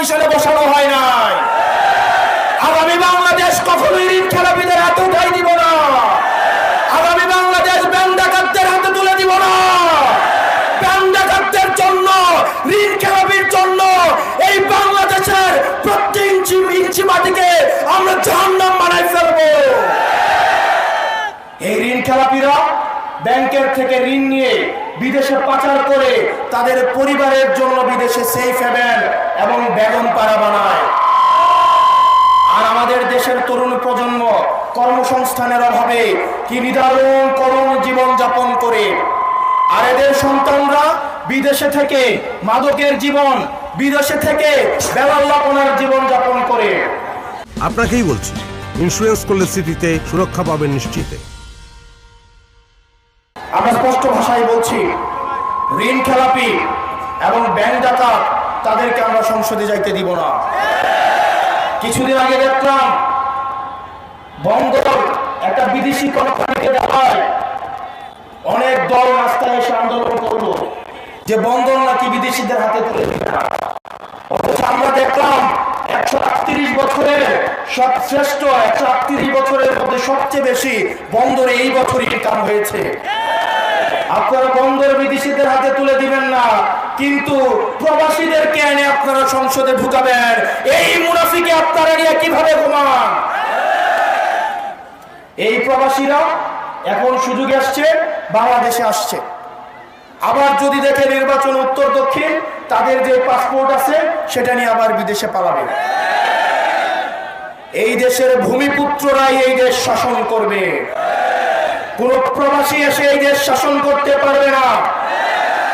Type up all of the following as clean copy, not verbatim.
কমিশনে বসানো হয় নাই। আগামী বাংলাদেশ কখনোই ঋণ খেলাপিদের হাতে উঠাই দিব না। আগামী বাংলাদেশ ব্যাংক ডাকাতদের হাতে তুলে দিব না। ব্যাংক ডাকাতদের জন্য, ঋণ খেলাপির জন্য এই বাংলাদেশের প্রত্যেক ইঞ্চি মাটিকে আমরা জাহান্নাম বানাই ফেলবো। এই ঋণ খেলাপিরা ব্যাংকের থেকে ঋণ নিয়ে বিদেশে পাচার করে তাদের পরিবারের জন্য বিদেশে সেফ হেভেন এবং বেগম পাড়া বানায়। আর আমাদের দেশের তরুণ প্রজন্ম কর্মসংস্থানের অভাবে কি নিদারুণ করুণ জীবন যাপন করে। আর এদের সন্তানরা বিদেশে থেকে মাদকের জীবন, বিদেশে থেকে বেলাল্লাপনার জীবন যাপন করে। আপনাকেই বলছি, ইন্স্যুরেন্স করলে সিটিতে সুরক্ষা পাবেন নিশ্চিতে। আমরা স্পষ্ট ভাষায় বলছি, ঋণ খেলাপি এবং ব্যাংক ডাকাত তাদেরকে আমরা সংসদে যাইতে দিব না। কিছুদিন আগে দেখলাম বন্দর একটা বিদেশি কোম্পানিকে দেওয়ায় অনেক দল রাস্তায় এসে আন্দোলন করলো যে বন্দর নাকি বিদেশিদের হাতে তুলে দিবে না। আমরা দেখলাম 138 বছরের শ্রেষ্ঠ 138 বছরের মধ্যে সবচেয়ে বেশি বন্দরে এই বছরই ইনকাম হয়েছে। আপনারা বন্দর বিদেশিদের হাতে তুলে দিবেন না, কিন্তু প্রবাসীদেরকে এনে আপনারা সংসদে ঢুকাবেন। এই মুনাফিকে আপনারা নিয়ে কিভাবে ঘুমান? এই প্রবাসীরা এখন সুযোগ আসছে, বাংলাদেশে আসছে। আবার যদি দেখে নির্বাচন উত্তর দক্ষিণ, তাদের যে পাসপোর্ট আছে সেটা নিয়ে আবার বিদেশে পালাবে। এই দেশের ভূমিপুত্ররাই এই দেশ শাসন করবে। কোন প্রবাসী এসে এই দেশ শাসন করতে পারবে না।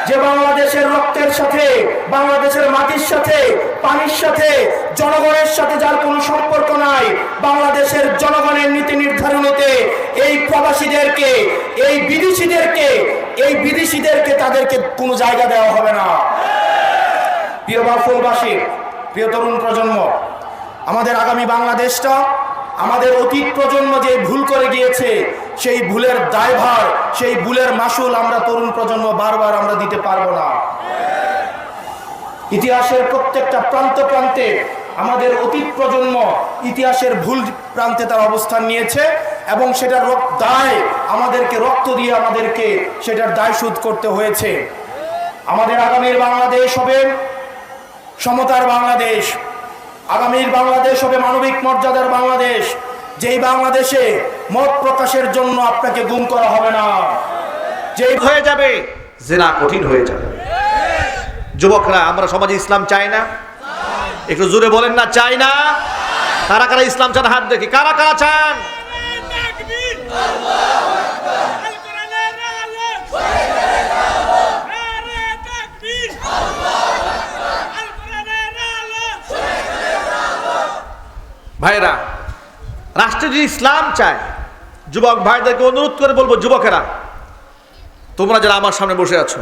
যে বাংলাদেশের রক্তের সাথে, বাংলাদেশের মাটির সাথে, পানির সাথে, জনগণের সাথে যার কোনো সম্পর্ক নাই, বাংলাদেশের জনগণের নীতি নির্ধারণীতে এই প্রবাসীদেরকে, এই বিদেশিদেরকে তাদেরকে কোনো জায়গা দেওয়া হবে না। প্রিয় বাফুলবাসী, প্রিয় তরুণ প্রজন্ম, আমাদের আগামী বাংলাদেশটা, আমাদের অতীত প্রজন্ম যে ভুল করে গিয়েছে, সেই ভুলের দায়ভার, সেই ভুলের মাসুল আমরা তরুণ প্রজন্ম বারবার আমরা দিতে পারবো না। ইতিহাসের প্রত্যেকটা প্রান্ত প্রান্তে আমাদের অতীত প্রজন্ম ইতিহাসের ভুল প্রান্তে তার অবস্থান নিয়েছে এবং সেটার দায় আমাদেরকে রক্ত দিয়ে আমাদেরকে সেটার দায় শোধ করতে হয়েছে। আমাদের আগামীর বাংলাদেশ হবে সমতার বাংলাদেশ, আগামীর বাংলাদেশ হবে মানবিক মর্যাদার বাংলাদেশ, যেই বাংলাদেশে মত প্রকাশের জন্য আপনাকে গুম করা হবে না, যেই হয়ে যাবে জিনা কঠিন হয়ে যাবে। যুবকরা, আমরা সমাজে ইসলাম চাই না? একটু জোরে বলেন না, চাই না? কারা কারা ইসলাম চান হাত দেখি, কারা কারা চান? ভাইরা, রাষ্ট্রে যদি ইসলাম চায়, যুবক ভাইদেরকে অনুরোধ করে বলবো, যুবকেরা তোমরা যারা আমার সামনে বসে আছো,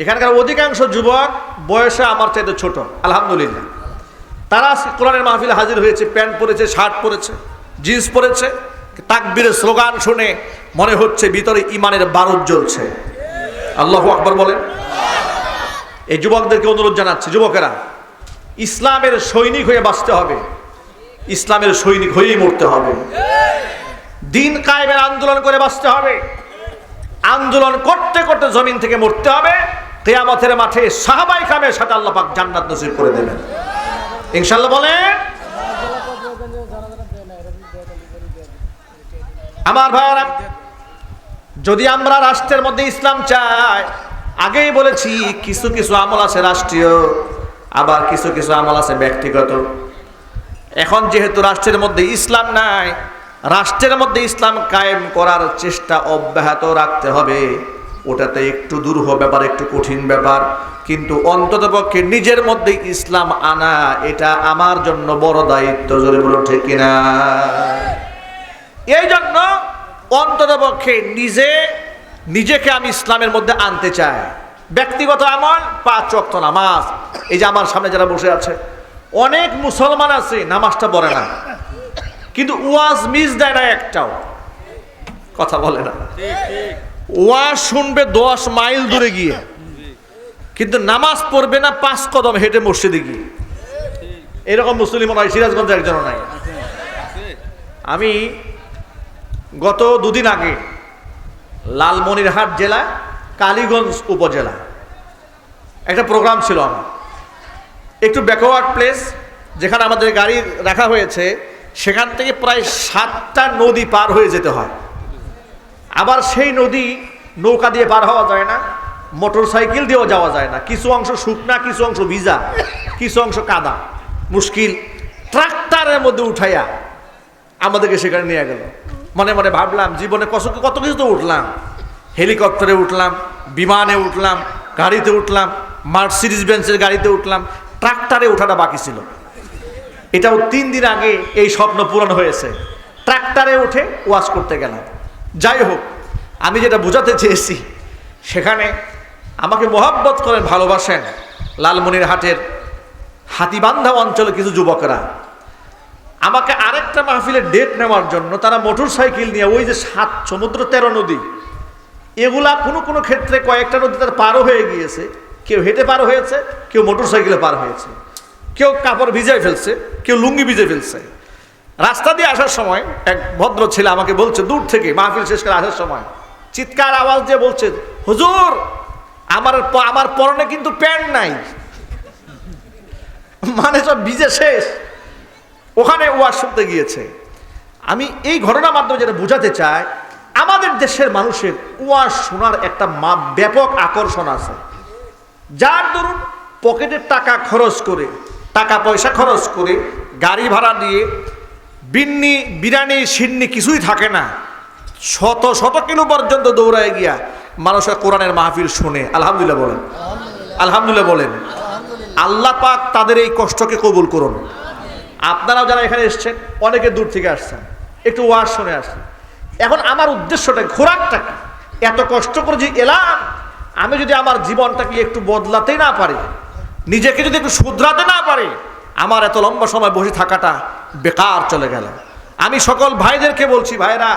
এখানকার অধিকাংশ যুবক বয়সে আমার চাইতে ছোট, আলহামদুলিল্লাহ। তারা কোরআনের মাহফিলে হাজির হয়েছে, প্যান্ট পরেছে, শার্ট পরেছে, জিন্স পরেছে, তাকবীরের স্লোগান শুনে মনে হচ্ছে ভিতরে ইমানের বারুদ জ্বলছে। আল্লাহু আকবার বলেন। এই যুবকদেরকে অনুরোধ জানাচ্ছি, যুবকেরা ইসলামের সৈনিক হয়ে বাঁচতে হবে, ইসলামের সৈনিক হয়েই মরতে হবে, দিন কায়েমের আন্দোলন করে বাঁচতে হবে, আন্দোলন করতে করতে জমিন থেকে মরতে হবে। কিয়ামতের মাঠে সাহাবায়ে কেরামের সাথে আল্লাহ পাক জান্নাত নসিব করে দেবেন ইনশাআল্লাহ। বলেন আমার ভাইরা, যদি আমরা রাষ্ট্রের মধ্যে ইসলাম চাই, আগেই বলেছি কিছু কিছু আমল আছে রাষ্ট্রীয়, আবার কিছু কিছু আমল আছে ব্যক্তিগত। এখন যেহেতু রাষ্ট্রের মধ্যে ইসলাম নাই, রাষ্ট্রের মধ্যে ইসলাম কায়েম করার চেষ্টা অব্যাহত রাখতে হবে। ওটাতে একটু দুরূহ ব্যাপার, একটু কঠিন ব্যাপার, কিন্তু অন্ততপক্ষে নিজের মধ্যে ইসলাম আনা, এটা আমার জন্য বড় দায়িত্ব। জোরে বলো ঠিক কিনা? এই জন্য অন্ততপক্ষে নিজেকে আমি ইসলামের মধ্যে আনতে চাই। ব্যক্তিগত আমল, 5 ওয়াক্ত নামাজ। এই যে আমার সামনে যারা বসে আছে, অনেক মুসলমান আছে নামাজটা পড়ে না, কিন্তু ওয়াজ মিস দেয় না একটাও, কথা বলে না। ওয়াজ শুনবে 10 মাইল দূরে গিয়ে, কিন্তু নামাজ পড়বে না 5 কদম হেঁটে মসজিদে গিয়ে। এরকম মুসলিম মনে হয় সিরাজগঞ্জে একজনও নাই। আমি গত দুদিন আগে লালমনিরহাট জেলা কালীগঞ্জ উপজেলা একটা প্রোগ্রাম ছিল আমার, একটু ব্যাকওয়ার্ড প্লেস যেখানে আমাদের গাড়ি রাখা হয়েছে, সেখান থেকে প্রায় 7টা নদী পার হয়ে যেতে হয়। আবার সেই নদী নৌকা দিয়ে পার হওয়া যায় না, মোটর সাইকেল দিয়েও যাওয়া যায় না, কিছু অংশ শুকনা, কিছু অংশ ভিজা, কিছু অংশ কাদা, মুশকিল। ট্রাক্টরের মধ্যে উঠাইয়া আমাদেরকে সেখানে নিয়ে গেল। মনে মনে ভাবলাম জীবনে কত কিছু তো উঠলাম, হেলিকপ্টারে উঠলাম, বিমানে উঠলাম, গাড়িতে উঠলাম, মার্সিডিজ বেঞ্চের গাড়িতে উঠলাম, ট্রাক্টরে ওঠাটা বাকি ছিল। এটাও 3 দিন আগে এই স্বপ্ন পূরণ হয়েছে, ট্রাক্টরে উঠে ওয়াজ করতে গেলাম। যাই হোক, আমি যেটা বোঝাতে চেয়েছি, সেখানে আমাকে মোহাব্বত করেন, ভালোবাসেন লালমনিরহাটের হাতিবান্ধা অঞ্চলে কিছু যুবকরা। আমাকে আরেকটা মাহফিলের ডেট নেওয়ার জন্য তারা মোটর সাইকেল নিয়ে ওই যে 7 সমুদ্র 13 নদী, এগুলা কোনো ক্ষেত্রে কয়েকটা নদী তার পারও হয়ে গিয়েছে, কেউ হেঁটে পার হয়েছে, কেউ মোটর সাইকেলে পার হয়েছে, কেউ কাপড় ভিজাই ফেলছে, কেউ লুঙ্গি ভিজে ফেলছে। রাস্তা দিয়ে আসার সময় এক ভদ্র ছেলে আমাকে বলছে, দূর থেকে মাহফিল শেষ করে আসার সময় চিৎকার আওয়াজ দিয়ে বলছে, হুজুর আমার পরনে কিন্তু প্যান্ট নাই। মানে সব ভিজে শেষ, ওখানে ওয়াজ শুনতে গিয়েছে। আমি এই ঘটনার মাধ্যমে যেটা বোঝাতে চাই, আমাদের দেশের মানুষের ওয়াজ শোনার একটা ব্যাপক আকর্ষণ আছে। যার দরুন পকেটের টাকা খরচ করে, টাকা পয়সা খরচ করে, গাড়ি ভাড়া দিয়ে বিন্নি বিরিয়ানি সিন্নি কিছুই থাকে না, শত শত কিলো পর্যন্ত দৌড়ায় গিয়া মানুষের কোরআনের মাহফিল শুনে। আলহামদুলিল্লাহ বলেন, আলহামদুলিল্লাহ বলেন। আল্লাহ পাক তাদের এই কষ্টকে কবুল করুন। আপনারাও যারা এখানে এসছেন, অনেকে দূর থেকে আসছেন, একটু ওয়াজ শুনে আসছেন। এখন আমার উদ্দেশ্যটা, খোরাকটা কি? এত কষ্ট করে যে এলাম, আমি যদি আমার জীবনটাকে একটু বদলাতে না পারি, নিজেকে যদি একটু শুধরাতে না পারি, আমার এত লম্বা সময় বসে থাকাটা বেকার চলে গেল। আমি সকল ভাইদেরকে বলছি, ভাইরা,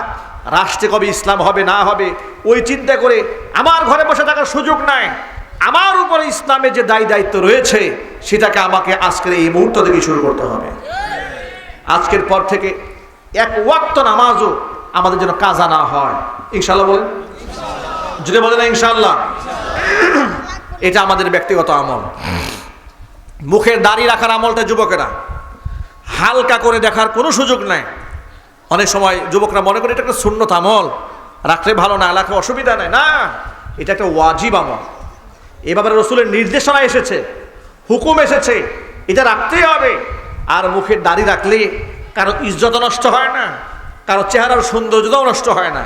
রাষ্ট্রে কবে ইসলাম হবে না হবে ওই চিন্তা করে আমার ঘরে বসে থাকার সুযোগ নাই। আমার উপরে ইসলামের যে দায়িত্ব রয়েছে, সেটাকে আমাকে আজকের এই মুহূর্ত থেকে শুরু করতে হবে। আজকের পর থেকে এক ওয়াক্ত নামাজও আমাদের যেন কাজা না হয়। ইনশাআল্লাহ বলেন, যদি বলেন না ইনশাআল্লাহ। এটা আমাদের ব্যক্তিগত আমল। মুখের দাড়ি রাখার আমলটা যুবকেরা হালকা করে দেখার কোনো সুযোগ নাই। অনেক সময় যুবকরা মনে করে এটা একটা সুন্নত আমল, রাখলে ভালো, না রাখলে অসুবিধা নেই। না, এটা একটা ওয়াজিব আমল। এভাবে রসুলের নির্দেশনা এসেছে, হুকুম এসেছে, এটা রাখতেই হবে। আর মুখের দাড়ি রাখলে কারো ইজ্জত নষ্ট হয় না, কারো চেহারার সৌন্দর্যতাও নষ্ট হয় না,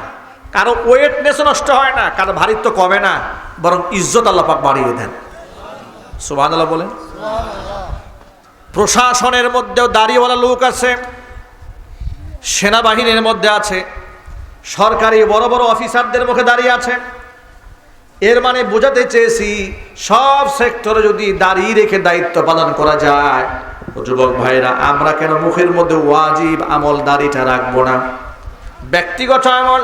কারো ওয়েটনেসও নষ্ট হয় না, কারো ভারিত্ব কমে না, বরং ইজ্জত আল্লাহ পাক বাড়িয়ে দেন। সুবহানাল্লাহ বলেন। প্রশাসনের মধ্যেও দাড়িওয়ালা লোক আছে, সেনাবাহিনীর মধ্যে আছে, সরকারি বড় বড় অফিসারদের মুখে দাঁড়িয়ে আছে। এর মানে বোঝাতে চেয়েছি, সব সেক্টরে যদি দাঁড়িয়ে রেখে দায়িত্ব পালন করা যায়, যুবক ভাইরা, আমরা কেন মুখের মধ্যে ওয়াজিব আমল দাড়িটা রাখবো না? ব্যক্তিগত আমল,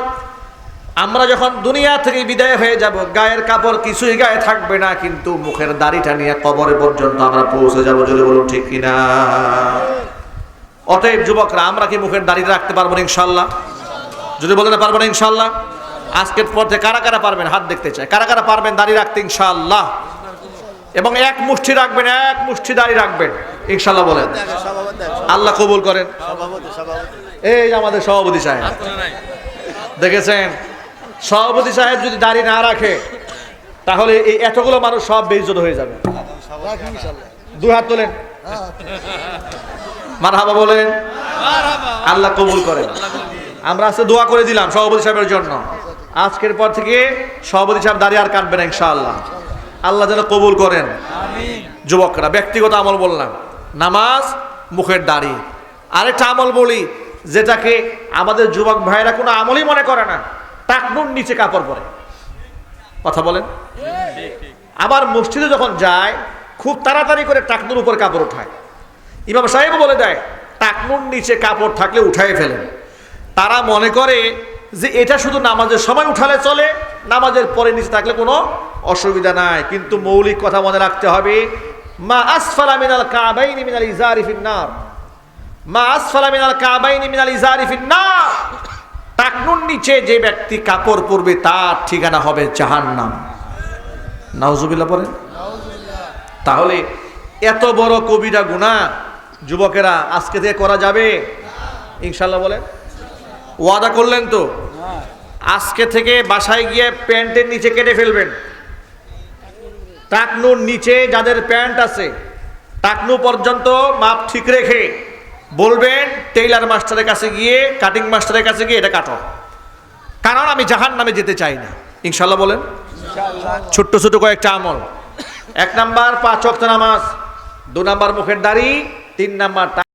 আমরা যখন দুনিয়া থেকে বিদায় হয়ে যাব, গায়ের কাপড় কিছুই গায়ে থাকবে না, কিন্তু মুখের দাড়িটা নিয়ে কবরে পর্যন্ত আমরা পৌঁছে যাবো। যদি বলুন ঠিক কিনা? অতএব যুবকরা, আমরা কি মুখের দাড়ি রাখতে পারবো না ইনশাল্লাহ? যদি বলেন না পারবো না ইনশাল্লাহ। আজকের পর থেকে কারা কারা পারবেন হাত দেখতে চাই, কারা কারা পারবেন দাড়ি রাখতে ইনশাআল্লাহ? এবং এক মুষ্টি রাখবেন, এক মুষ্টি দাড়ি রাখবেন ইনশাআল্লাহ বলেন। আল্লাহ কবুল করেন। এই আমাদের সভাপতি সাহেব, দেখেছেন, সভাপতি সাহেব যদি দাড়ি না রাখে, তাহলে এই এতগুলো মানুষ সব বেইজ্জত হয়ে যাবে। দুই হাত তোলেন, মারহাবা বলেন। আল্লাহ কবুল করেন। আমরা আজকে দোয়া করে দিলাম সভাপতি সাহেবের জন্য। আজকের পর থেকে সভাপতি সাহেব দাঁড়িয়ে আর কাটবেন ইনশাআল্লাহ। আল্লাহ যেন কবুল করেন। যুবকরা, ব্যক্তিগত আমল বললাম, নামাজ, মুখের দাড়ি। আরেকটা আমল বলি, যেটাকে আমাদের যুবক ভাইরা কোনো আমলই মনে করে না, টাকনুর নিচে কাপড় পরে। কথা বলেন। আবার মসজিদে যখন যায়, খুব তাড়াতাড়ি করে টাকনুর উপর কাপড় উঠায়। ইমাম সাহেব বলে দেয়, টাকনুর নিচে কাপড় থাকলে উঠাই ফেলেন। তারা মনে করে যে এটা শুধু নামাজের সময় উঠালে চলে, নামাজের পরে নিচে থাকলে কোনো অসুবিধা নাই। কিন্তু মৌলিক কথা মনে রাখতে হবে, মা আসফালা মিনাল কাবাইনি মিনাল ইজারি ফিন্নার, মা আসফালা মিনাল কাবাইনি মিনাল ইজারি ফিন্নার। টাকনুর নিচে যে ব্যক্তি কাপড় পরবে তার ঠিকানা হবে জাহান্নাম। নাউজুবিল্লাহ বলেন। তাহলে এত বড় কবিরা গুনাহ যুবকেরা আজকে থেকে করা যাবে ইনশাল্লাহ? বলেন, ওয়াদা করলেন তো? আজকে থেকে বাসায় গিয়ে প্যান্টের নিচে কেটে ফেলবেন। টাকনুর নিচে যাদের প্যান্ট আছে টাকনু পর্যন্ত মাপ ঠিক রেখে বলবেন টেইলার মাস্টারের কাছে গিয়ে, কাটিং মাস্টারের কাছে গিয়ে এটা কাটো, কারণ আমি জাহান্নামে যেতে চাই না। ইনশাল্লাহ বলেন। ছোট্ট ছোট কয়েকটা আমল। 1 নাম্বার 5 ওয়াক্ত নামাজ, 2 নাম্বার মুখের দাড়ি, 3 নাম্বার